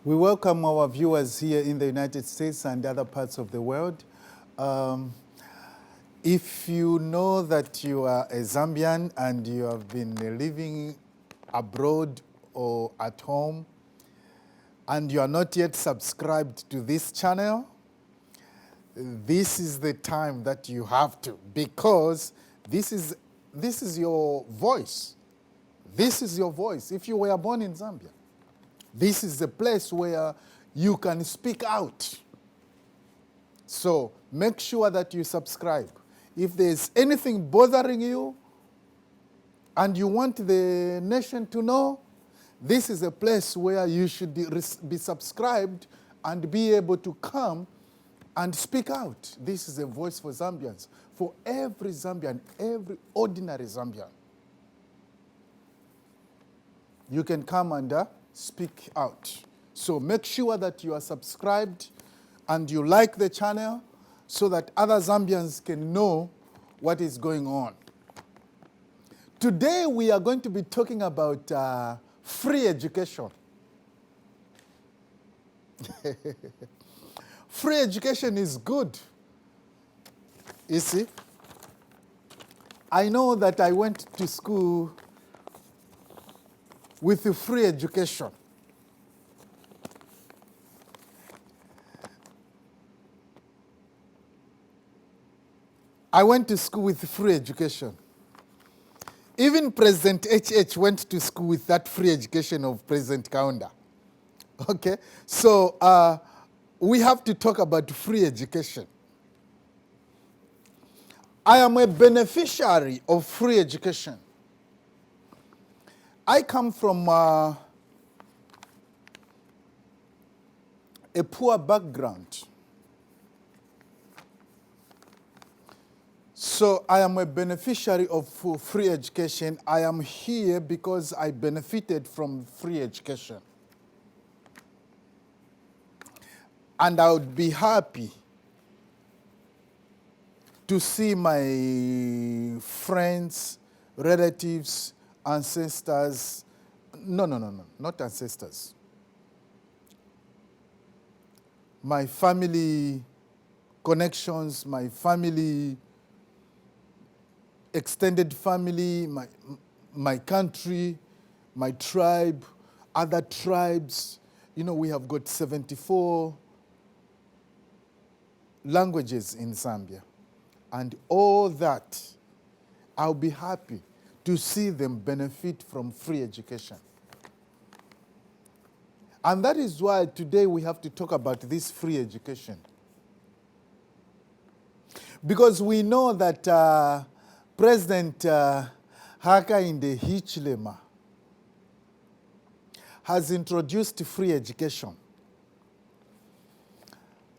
We welcome our viewers here in the United States and other parts of the world. If you know that you are a Zambian and you have been living abroad or at home and you are not yet subscribed to this channel, this is the time that you have to, because this is your voice. This is your voice. If you were born in Zambia, this is the place where you can speak out. So make sure that you subscribe. If there's anything bothering you and you want the nation to know, this is a place where you should be subscribed and be able to come and speak out. This is a voice for Zambians, for every Zambian, every ordinary Zambian. You can come and speak out. So make sure that you are subscribed and you like the channel so that other Zambians can know what is going on. Today we are going to be talking about free education. Free education is good. You see, I know that I went to school with a free education. I went to school with free education. Even President HH went to school with that free education of President Kaunda. Okay? So we have to talk about free education. I am a beneficiary of free education. I come from a poor background. So I am a beneficiary of free education. I am here because I benefited from free education. And I would be happy to see my friends, relatives, ancestors, not ancestors. My family connections, my family, extended family, my country, my tribe, other tribes. You know, we have got 74 languages in Zambia. And all that, I'll be happy to see them benefit from free education. And that is why today we have to talk about this free education. Because we know that President Hakainde Hichilema has introduced free education.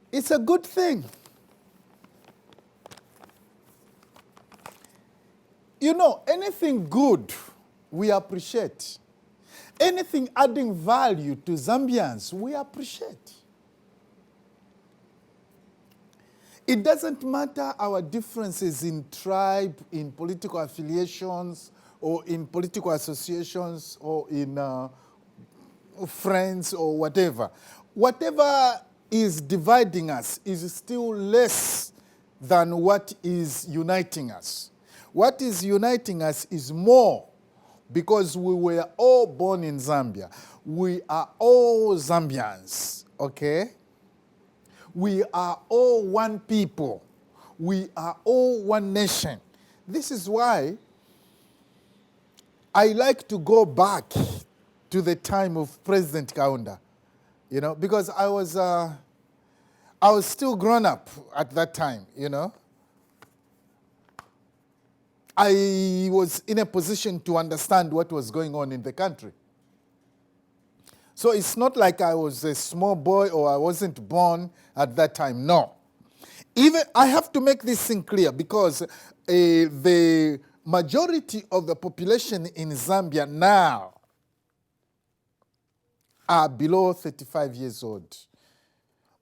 It's a good thing. You know, anything good, we appreciate. Anything adding value to Zambians, we appreciate. It doesn't matter our differences in tribe, in political affiliations, or in political associations, or in friends, or whatever. Whatever is dividing us is still less than what is uniting us. What is uniting us is more, because we were all born in Zambia. We are all Zambians, okay? We are all one people. We are all one nation. This is why I like to go back to the time of President Kaunda, you know, because I was still grown up at that time, you know. I was in a position to understand what was going on in the country. So it's not like I was a small boy or I wasn't born at that time. No. Even I have to make this thing clear, because the majority of the population in Zambia now are below 35 years old,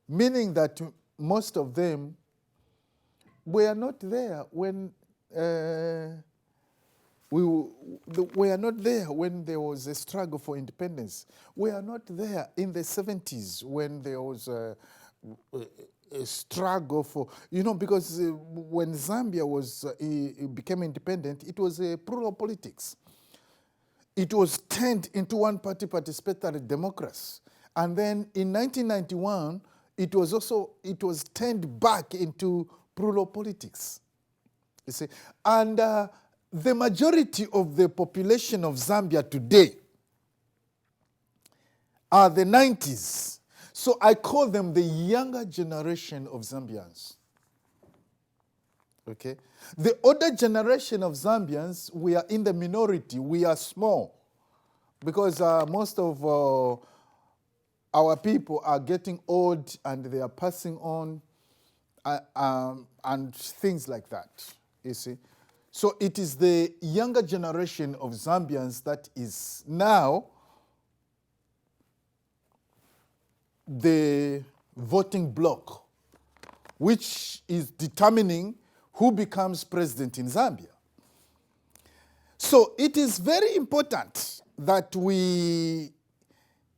meaning that most of them were not there when We are not there when there was a struggle for independence. We are not there in the 70s when there was a struggle for, because when Zambia it became independent, it was a plural politics. It was turned into one-party participatory democracy. And then in 1991, it was turned back into plural politics. You see, and the majority of the population of Zambia today are the 90s. So I call them the younger generation of Zambians. Okay? The older generation of Zambians, we are in the minority. We are small because most of our people are getting old and they are passing on and things like that, you see. So it is the younger generation of Zambians that is now the voting bloc, which is determining who becomes president in Zambia. So it is very important that we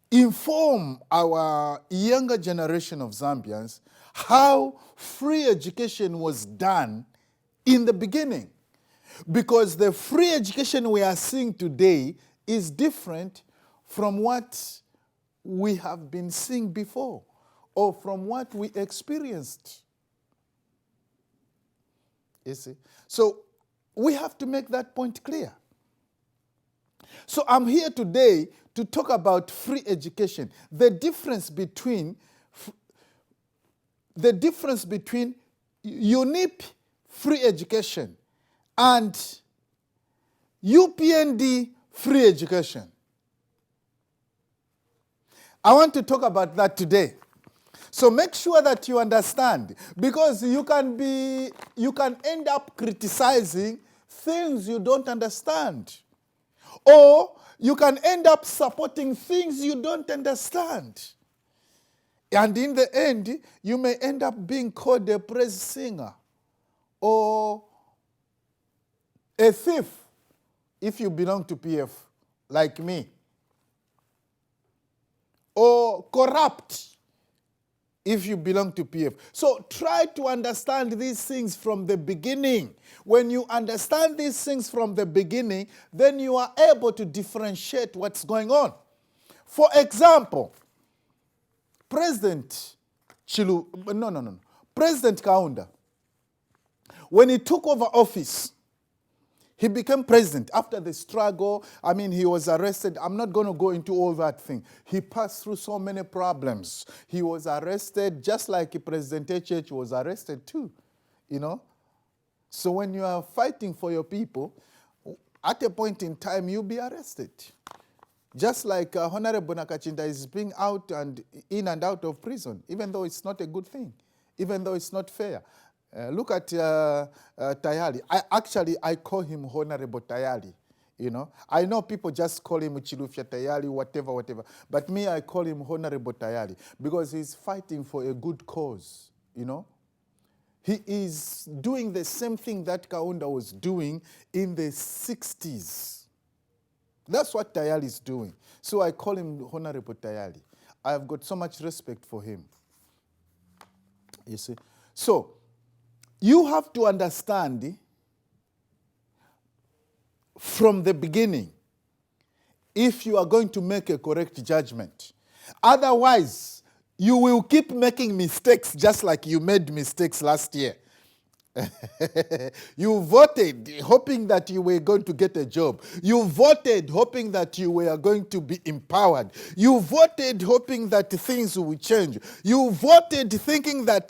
inform our younger generation of Zambians how free education was done in the beginning. Because the free education we are seeing today is different from what we have been seeing before or from what we experienced. You see? So we have to make that point clear. So I'm here today to talk about free education, the difference between UNIP free education and UPND free education. I want to talk about that today. So make sure that you understand, because you can end up criticizing things you don't understand. Or you can end up supporting things you don't understand. And in the end, you may end up being called a praise singer or a thief if you belong to PF, like me. Or corrupt if you belong to PF. So try to understand these things from the beginning. When you understand these things from the beginning, then you are able to differentiate what's going on. For example, President Kaunda, when he took over office, he became president after the struggle. I mean, he was arrested. I'm not going to go into all that thing. He passed through so many problems. He was arrested just like President H.H. was arrested too, you know. So when you are fighting for your people, at a point in time, you'll be arrested. Just like Honorable Nakachinda is being out and in and out of prison, even though it's not a good thing, even though it's not fair. Look at Tayali. I call him Honorable Tayali, you know. I know people just call him Chilufya Tayali, whatever. But me, I call him Honorable Tayali because he's fighting for a good cause, you know. He is doing the same thing that Kaunda was doing in the 60s. That's what Tayali is doing. So I call him Honorable Tayali. I have got so much respect for him. You see? So, you have to understand from the beginning if you are going to make a correct judgment. Otherwise, you will keep making mistakes just like you made mistakes last year. You voted hoping that you were going to get a job. You voted hoping that you were going to be empowered. You voted hoping that things will change. You voted thinking that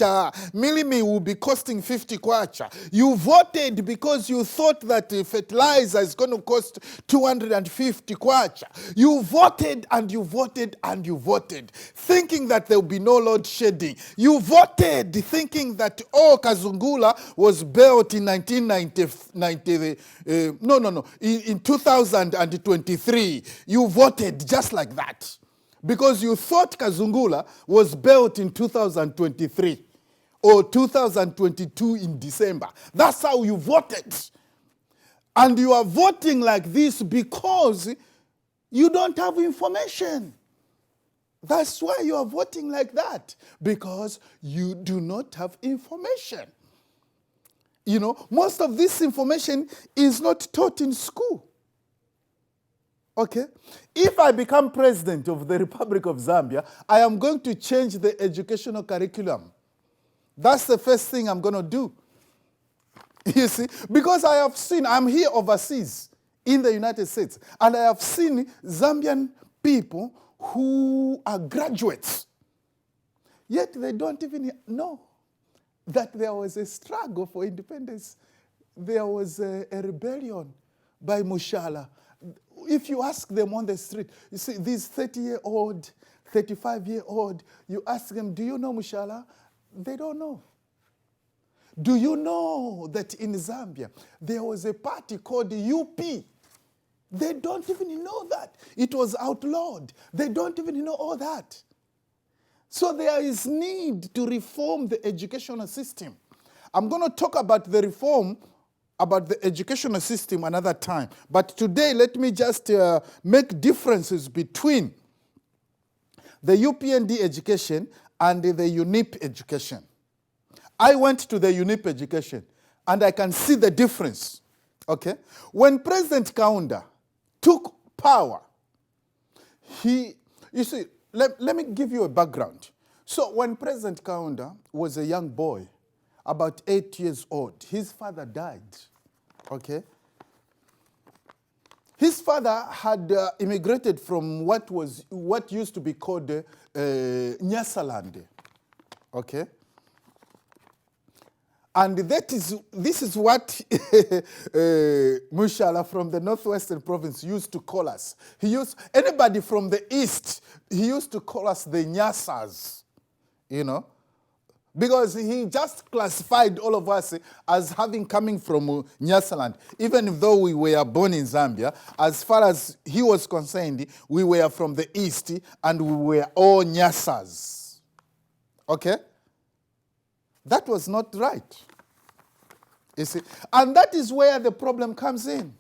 Milimi will be costing 50 kwacha. You voted because you thought that fertilizer is going to cost 250 kwacha. You voted and you voted and you voted, thinking that there will be no load shedding. You voted thinking that, Kazungula was built in 2023. You voted just like that because you thought Kazungula was built in 2023 or 2022 in December. That's how you voted. And you are voting like this because you don't have information. That's why you are voting like that, because you do not have information. You know, most of this information is not taught in school. Okay? If I become president of the Republic of Zambia, I am going to change the educational curriculum. That's the first thing I'm going to do. You see? Because I have seen, I'm here overseas in the United States, and I have seen Zambian people who are graduates, yet they don't even know that there was a struggle for independence. There was a rebellion by Mushala. If you ask them on the street, you see these 30-year-old, 35-year-old, you ask them, do you know Mushala? They don't know. Do you know that in Zambia there was a party called UP? They don't even know that. It was outlawed. They don't even know all that. So there is need to reform the educational system. I'm going to talk about the reform, about the educational system another time. But today, let me just make differences between the UPND education and the UNIP education. I went to the UNIP education, and I can see the difference. Okay? When President Kaunda took power, you see, let me give you a background. So when President Kaunda was a young boy, about 8 years old, his father died. Okay? His father had immigrated from what used to be called Nyasaland. Okay? And this is what Mushala from the northwestern province used to call us. Anybody from the east, he used to call us the Nyasas, you know, because he just classified all of us as coming from Nyasaland. Even though we were born in Zambia, as far as he was concerned, we were from the east and we were all Nyasas. Okay? That was not right. You see? And that is where the problem comes in.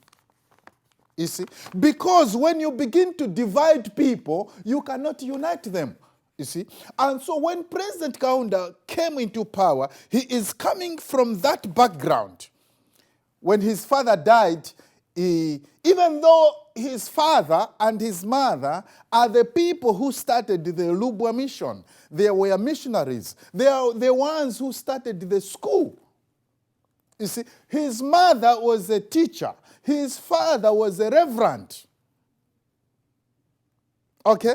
You see? Because when you begin to divide people, you cannot unite them. You see? And so when President Kaunda came into power, he is coming from that background. When his father died, even though his father and his mother are the people who started the Lubwa mission, they were missionaries. They are the ones who started the school. You see, his mother was a teacher. His father was a reverend. Okay?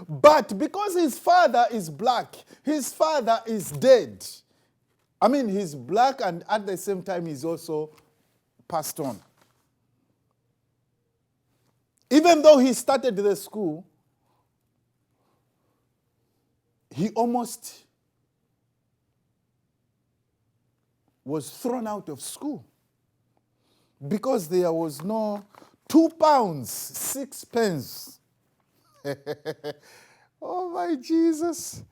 But because his father is black, his father is dead. I mean, he's black, and at the same time, he's also passed on. Even though he started the school, he almost was thrown out of school because there was no 2 pounds, 6 pence. Oh my Jesus.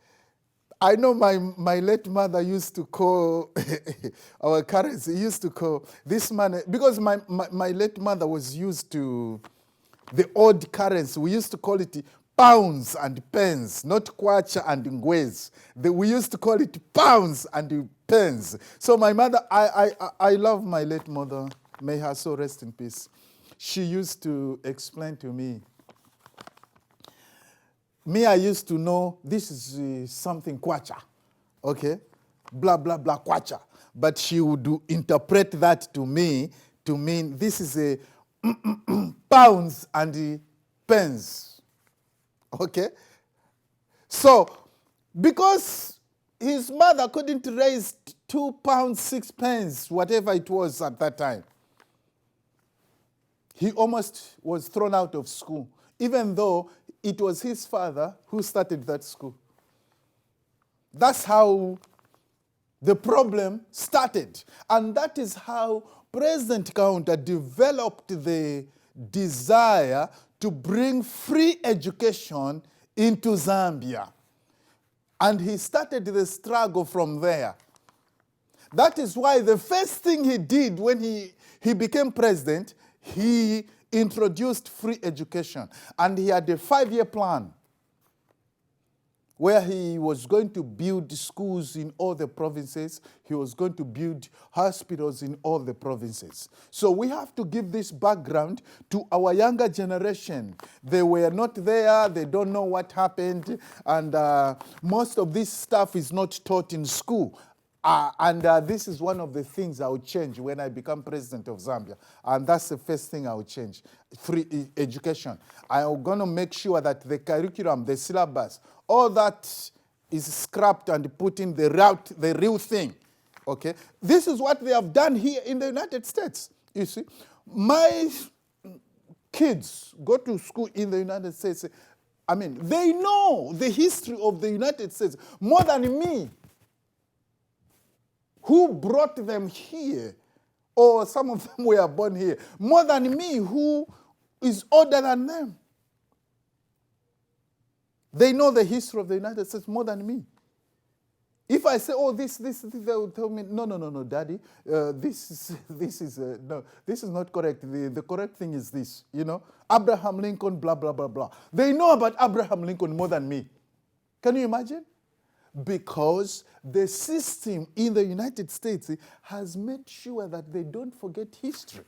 I know my late mother used to call our currency, used to call this money, because my late mother was used to the old currency. We used to call it pounds and pence, not kwacha and ngwez. We used to call it pounds and pence. So my mother, I love my late mother. May her soul rest in peace. She used to explain to me. I used to know this is something kwacha, okay? Blah, blah, blah, kwacha. But she would interpret that to me to mean this is a pounds and pence, okay? So, because his mother couldn't raise 2 pounds, 6 pence, whatever it was at that time, he almost was thrown out of school, even though it was his father who started that school. That's how the problem started. And that is how President Kaunda developed the desire to bring free education into Zambia. And he started the struggle from there. That is why the first thing he did when he became president, he introduced free education. And he had a 5-year plan where he was going to build schools in all the provinces. He was going to build hospitals in all the provinces. So we have to give this background to our younger generation. They were not there, they don't know what happened, and most of this stuff is not taught in school. This is one of the things I will change when I become president of Zambia. And that's the first thing I will change, free education. I'm going to make sure that the curriculum, the syllabus, all that is scrapped and put in the real thing, okay? This is what they have done here in the United States, you see. My kids go to school in the United States. I mean, they know the history of the United States more than me. Who brought them here, or some of them were born here, more than me, who is older than them. They know the history of the United States more than me. If I say, oh, this, they will tell me, no, Daddy, this is not correct. The correct thing is this, you know, Abraham Lincoln, blah, blah, blah, blah. They know about Abraham Lincoln more than me. Can you imagine? Because the system in the United States has made sure that they don't forget history.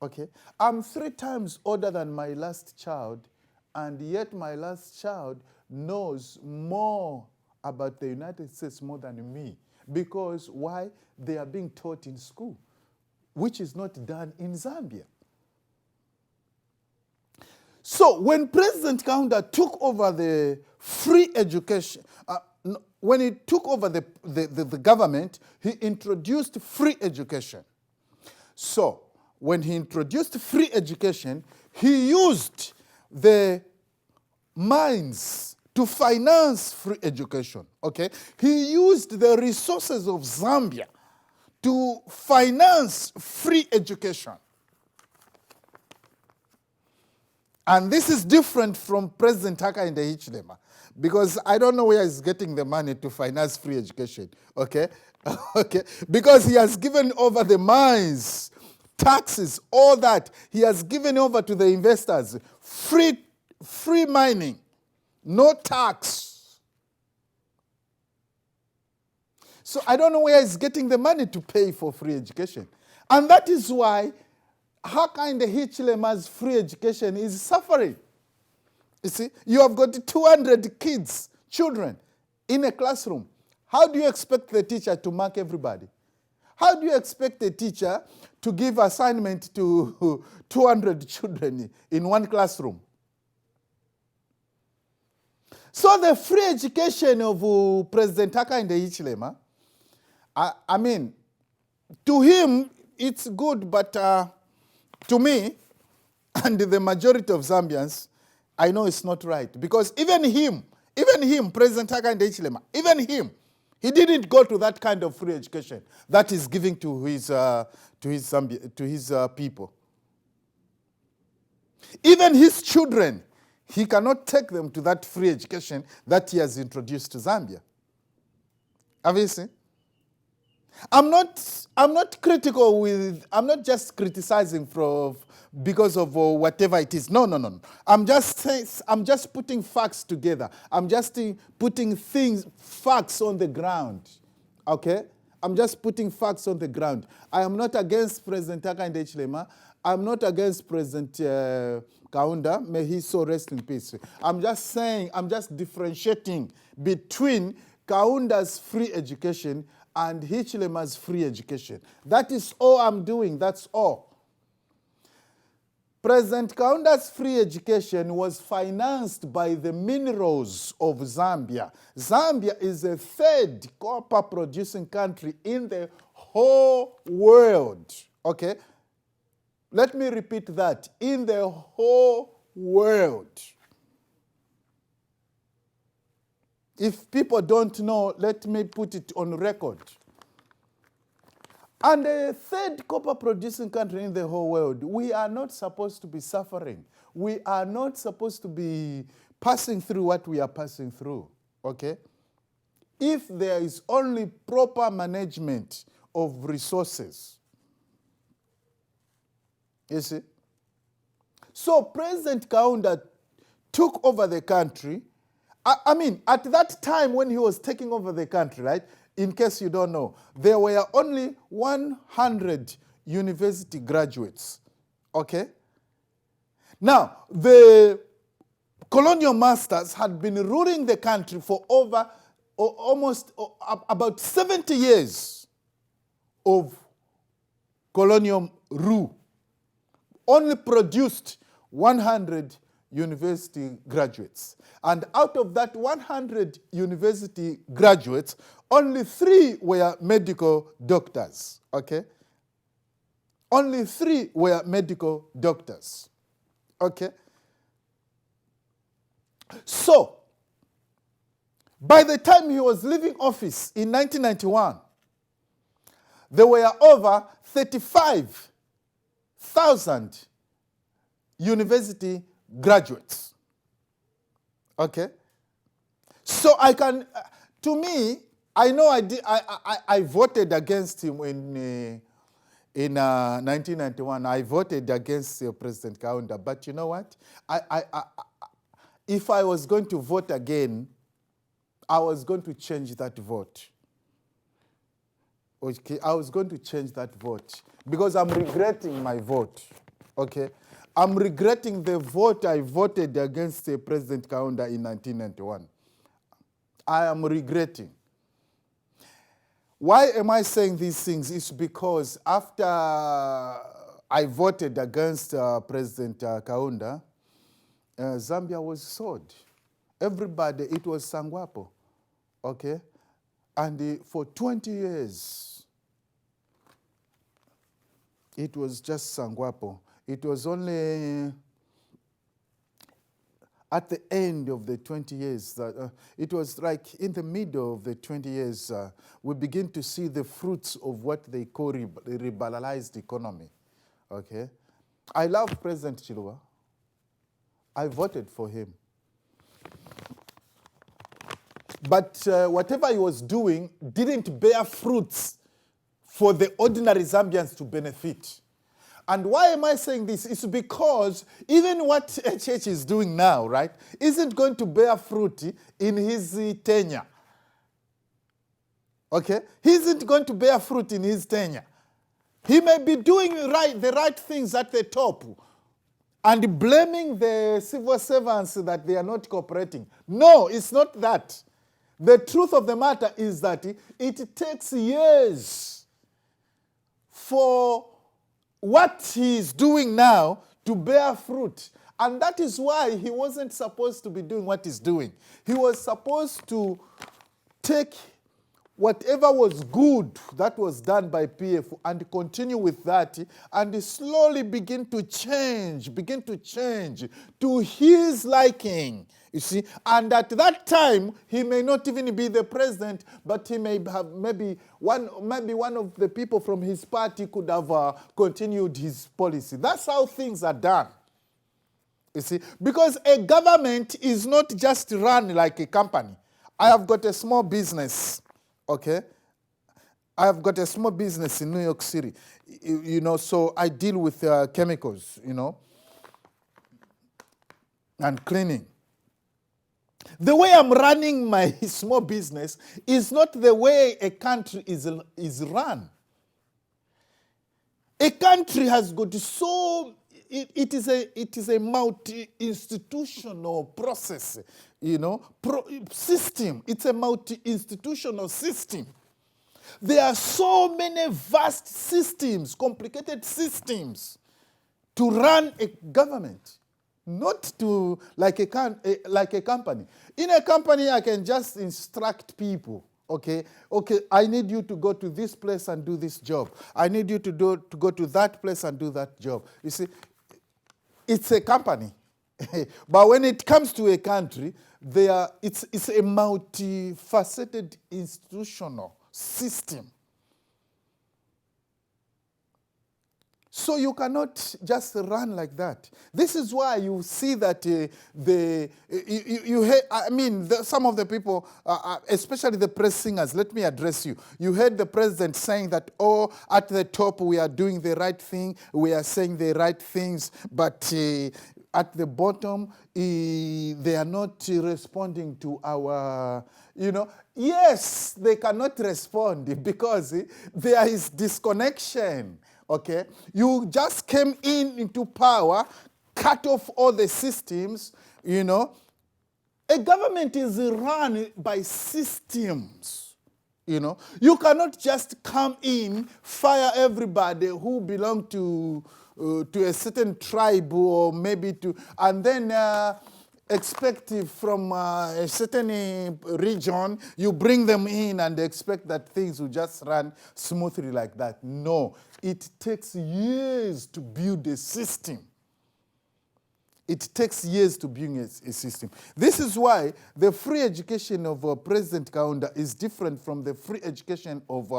Okay? I'm 3 times older than my last child, and yet my last child knows more about the United States more than me. Because why? They are being taught in school, which is not done in Zambia. So when President Kaunda took over the free education, when he took over the government, he introduced free education. So when he introduced free education, he used the mines to finance free education, okay? He used the resources of Zambia to finance free education. And this is different from President Hakainde Hichilema, because I don't know where he's getting the money to finance free education, okay? Okay, because he has given over the mines, taxes, all that. He has given over to the investors. Free mining, no tax. So I don't know where he's getting the money to pay for free education. And that is why Hakainde Hichilema's free education is suffering. You see, you have got 200 kids, children, in a classroom. How do you expect the teacher to mark everybody? How do you expect a teacher to give assignment to 200 children in one classroom? So the free education of President Hakainde Hichilema, I mean, to him, it's good, but to me, and the majority of Zambians, I know it's not right. Because even him, President Hakainde Hichilema, even him, he didn't go to that kind of free education that is giving to his people. Even his children, he cannot take them to that free education that he has introduced to Zambia. Have you seen? I'm not critical with, I'm not just criticizing because of whatever it is. No. I'm just putting facts together. I'm just putting facts on the ground. Okay? I'm just putting facts on the ground. I am not against President Hakainde Hichilema. I'm not against President Kaunda. May he so rest in peace. I'm just saying, I'm just differentiating between Kaunda's free education and Hichilema's free education. That is all I'm doing, that's all. President Kaunda's free education was financed by the minerals of Zambia. Zambia is the 3rd copper producing country in the whole world, okay? Let me repeat that, in the whole world. If people don't know, let me put it on record. And the 3rd copper producing country in the whole world, we are not supposed to be suffering. We are not supposed to be passing through what we are passing through, okay? if there is only proper management of resources. You see? So President Kaunda took over the country. I mean, at that time when he was taking over the country, right, in case you don't know, there were only 100 university graduates, okay? Now, the colonial masters had been ruling the country for over almost about 70 years of colonial rule. Only produced 100 university graduates. And out of that 100 university graduates, only 3 were medical doctors, okay? Only 3 were medical doctors, okay? So, by the time he was leaving office in 1991, there were over 35,000 university graduates. Okay? So I can, to me, I know I voted against him in 1991. I voted against President Kaunda. But you know what? If I was going to vote again, I was going to change that vote. Okay, I was going to change that vote because I'm regretting my vote. Okay, I'm regretting the vote I voted against President Kaunda in 1991. I am regretting. Why am I saying these things? It's because after I voted against President Kaunda, Zambia was sold. Everybody, it was Sangwapo, okay? And for 20 years, it was just Sangwapo. It was only at the end of the 20 years, that it was like in the middle of the 20 years, we begin to see the fruits of what they call liberalized economy, okay? I love President Chilwa. I voted for him. But whatever he was doing didn't bear fruits for the ordinary Zambians to benefit. And why am I saying this? It's because even what HH is doing now, right, isn't going to bear fruit in his tenure. Okay? He isn't going to bear fruit in his tenure. He may be doing the right things at the top and blaming the civil servants that they are not cooperating. No, it's not that. The truth of the matter is that it takes years for what he is doing now to bear fruit. And that is why he wasn't supposed to be doing what he's doing. He was supposed to take whatever was good that was done by PF and continue with that and slowly begin to change to his liking. You see, and at that time, he may not even be the president, but he may have maybe one of the people from his party could have continued his policy. That's how things are done. You see, because a government is not just run like a company. I have got a small business, okay? I have got a small business in New York City, you know, so I deal with chemicals, you know, and cleaning. The way I'm running my small business is not the way a country is run. A country has got so, it is a multi-institutional process, you know, system. It's a multi-institutional system. There are so many vast systems, complicated systems to run a government. Not to like a company. In a company, I can just instruct people. Okay, I need you to go to this place and do this job. I need you to go to that place and do that job. You see, it's a company. But when it comes to a country, it's a multifaceted institutional system. So you cannot just run like that. This is why you see that some of the people, especially the press singers, let me address you. You heard the president saying that, oh, at the top we are doing the right thing, we are saying the right things, but at the bottom, they are not responding to our, Yes, they cannot respond because there is disconnection, okay? You just came into power, cut off all the systems, A government is run by systems, You cannot just come in, fire everybody who belong to a certain tribe or maybe and then expect from a certain region, you bring them in and expect that things will just run smoothly like that. No, it takes years to build a system. It takes years to build a system. This is why the free education of President Kaunda is different from the free education of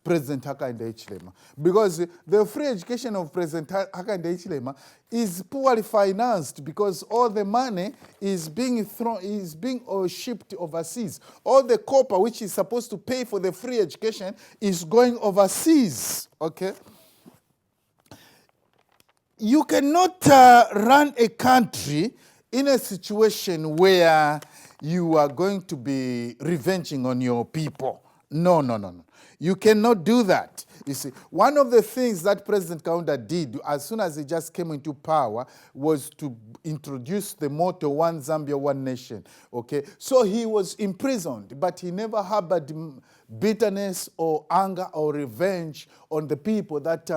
President Hakainde Hichilema. Because the free education of President Hakainde Hichilema is poorly financed because all the money is being shipped overseas. All the copper which is supposed to pay for the free education is going overseas, okay? You cannot run a country in a situation where you are going to be revenging on your people. No. You cannot do that. You see, one of the things that President Kaunda did as soon as he just came into power was to introduce the motto, One Zambia, One Nation. Okay? So he was imprisoned, but he never harbored bitterness or anger or revenge on the people that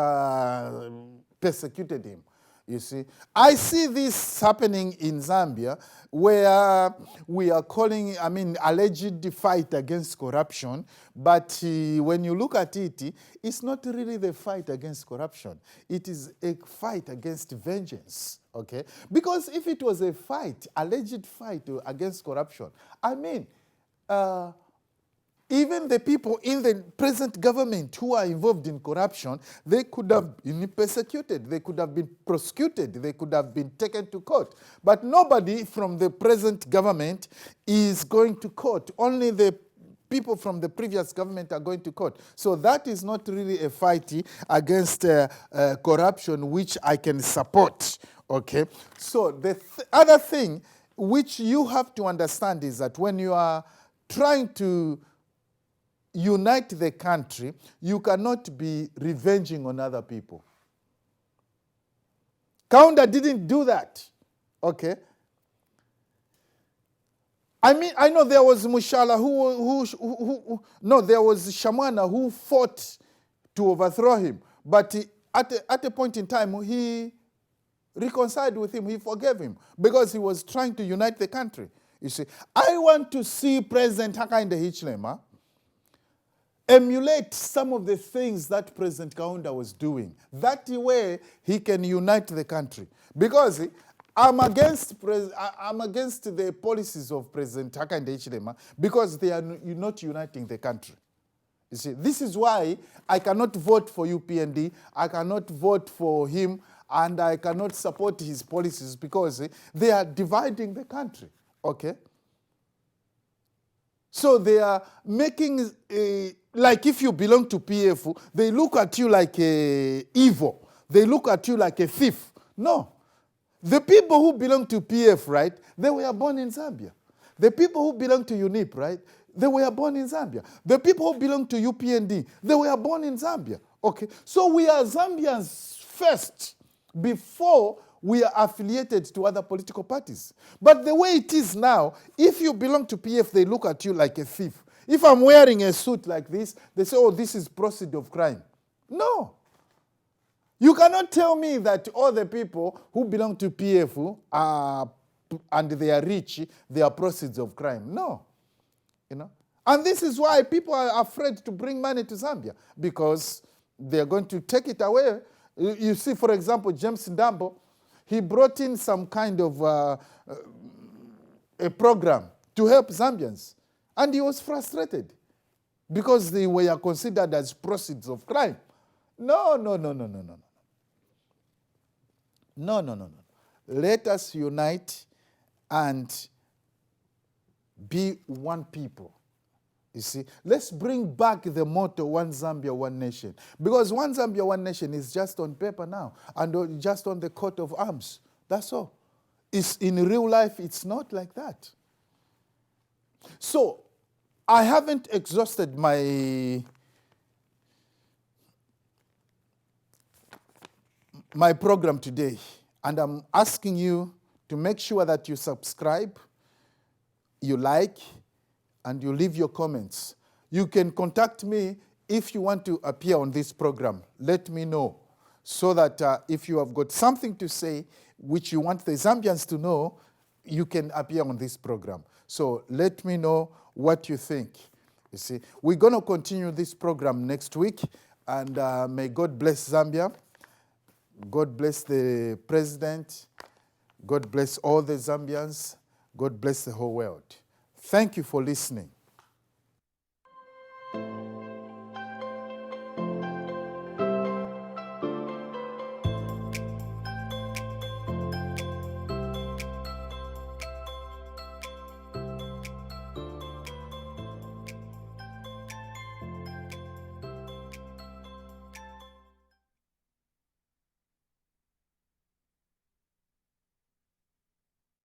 persecuted him. You see, I see this happening in Zambia where we are calling, alleged fight against corruption. But when you look at it, it's not really the fight against corruption. It is a fight against vengeance, okay? Because if it was a fight, alleged fight against corruption, even the people in the present government who are involved in corruption, they could have been persecuted, they could have been prosecuted, they could have been taken to court. But nobody from the present government is going to court. Only the people from the previous government are going to court. So that is not really a fight against corruption which I can support, okay? So the other thing which you have to understand is that when you are trying to unite the country, you cannot be revenging on other people. Kaunda didn't do that, okay? I know there was Mushala there was Shamwana who fought to overthrow him, but at a point in time, he reconciled with him, he forgave him, because he was trying to unite the country. You see, I want to see President Hakainde Hichilema emulate some of the things that President Kaunda was doing. That way, he can unite the country. Because I'm against the policies of President Hakainde Hichilema because they are not uniting the country. You see, this is why I cannot vote for UPND, I cannot vote for him, and I cannot support his policies because they are dividing the country, okay? So they are making, like if you belong to PF, they look at you like evil. They look at you like a thief. No. The people who belong to PF, right, they were born in Zambia. The people who belong to UNIP, right, they were born in Zambia. The people who belong to UPND, they were born in Zambia. Okay. So we are Zambians first before we are affiliated to other political parties. But the way it is now, if you belong to PF, they look at you like a thief. If I'm wearing a suit like this, they say, oh, this is proceeds of crime. No. You cannot tell me that all the people who belong to PF and they are rich, they are proceeds of crime. No. And this is why people are afraid to bring money to Zambia, because they're going to take it away. You see, for example, James Ndambo, he brought in some kind of a program to help Zambians. And he was frustrated because they were considered as proceeds of crime. No, no, no, no, no, no, no. No, no, no, no. Let us unite and be one people. You see, let's bring back the motto, One Zambia, One Nation. Because One Zambia, One Nation is just on paper now and just on the coat of arms. That's all. It's, in real life, it's not like that. So, I haven't exhausted my program today. And I'm asking you to make sure that you subscribe, you like, and you leave your comments. You can contact me if you want to appear on this program. Let me know, so that if you have got something to say which you want the Zambians to know, you can appear on this program. So let me know what you think. You see, we're going to continue this program next week, and may God bless Zambia. God bless the president. God bless all the Zambians. God bless the whole world. Thank you for listening.